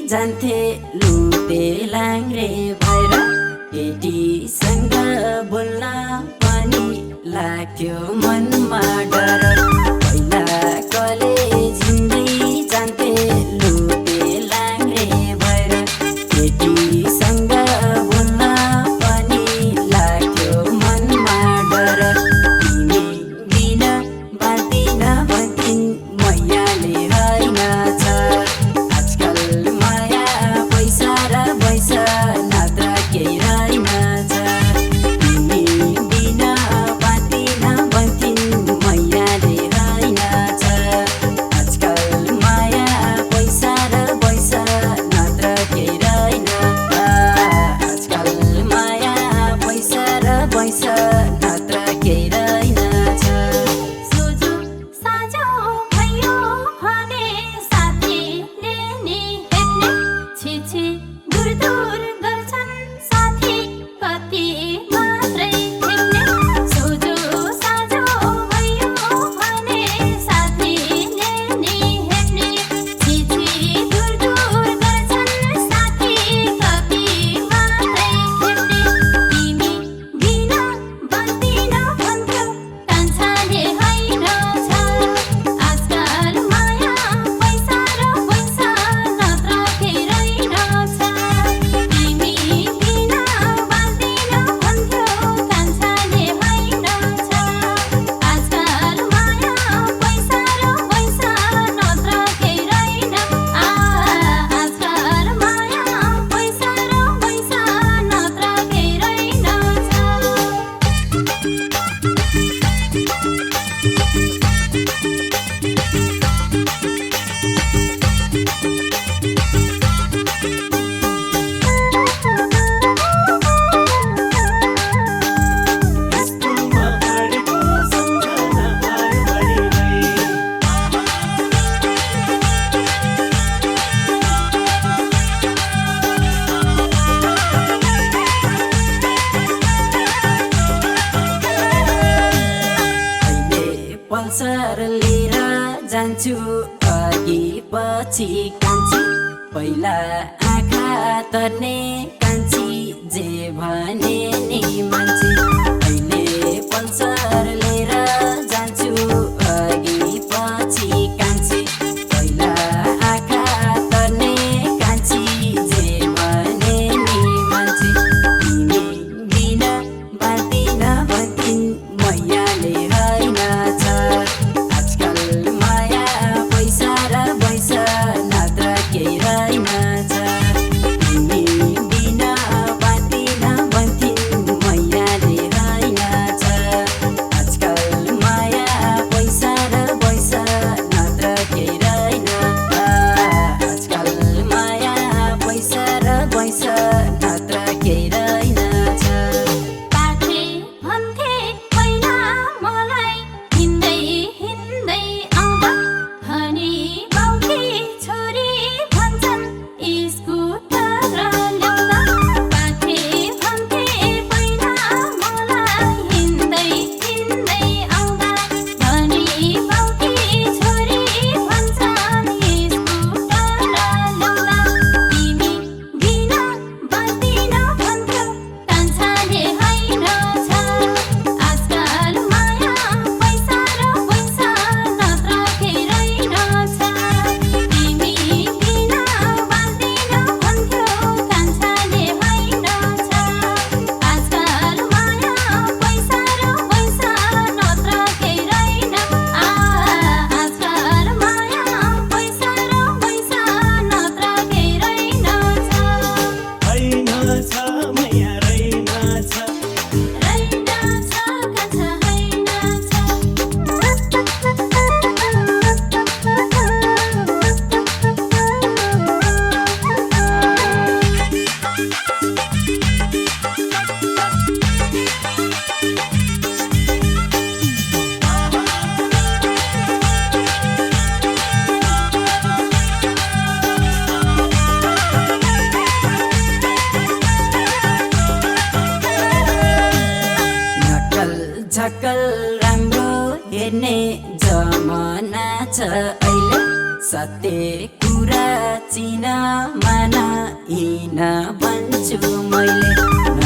जान्थे लुटे लाङ्रे भएर केटीसँग बोल्न पनि लाग्थ्यो मनमा डर। पहिला कलेज हिँड्दै जान्थे लुटे लाङ्रे भएर केटीसँग बोल्न पनि लाग्थ्यो मनमा डर। तिमी बिना बाँच्दिन भन्थिन् मैयाले होइन छ। पल्सर लिएर जान्छु अघि पछि कान्छी। पहिला आँखा तर्ने कान्छी जे भने नि मान्छे। अहिले पल्सर लिएर जान्छु अघि पछि कान्छी। पहिला आँखा तर्ने कान्छी जे भने नि मान्छे। तिमी बिना बाँच्दिन भन्थिन् मैयाले होइन छ। राम्रो हेर्ने जमाना छ अहिले। सत्य कुरा चिन मान हिँड भन्छु मैले।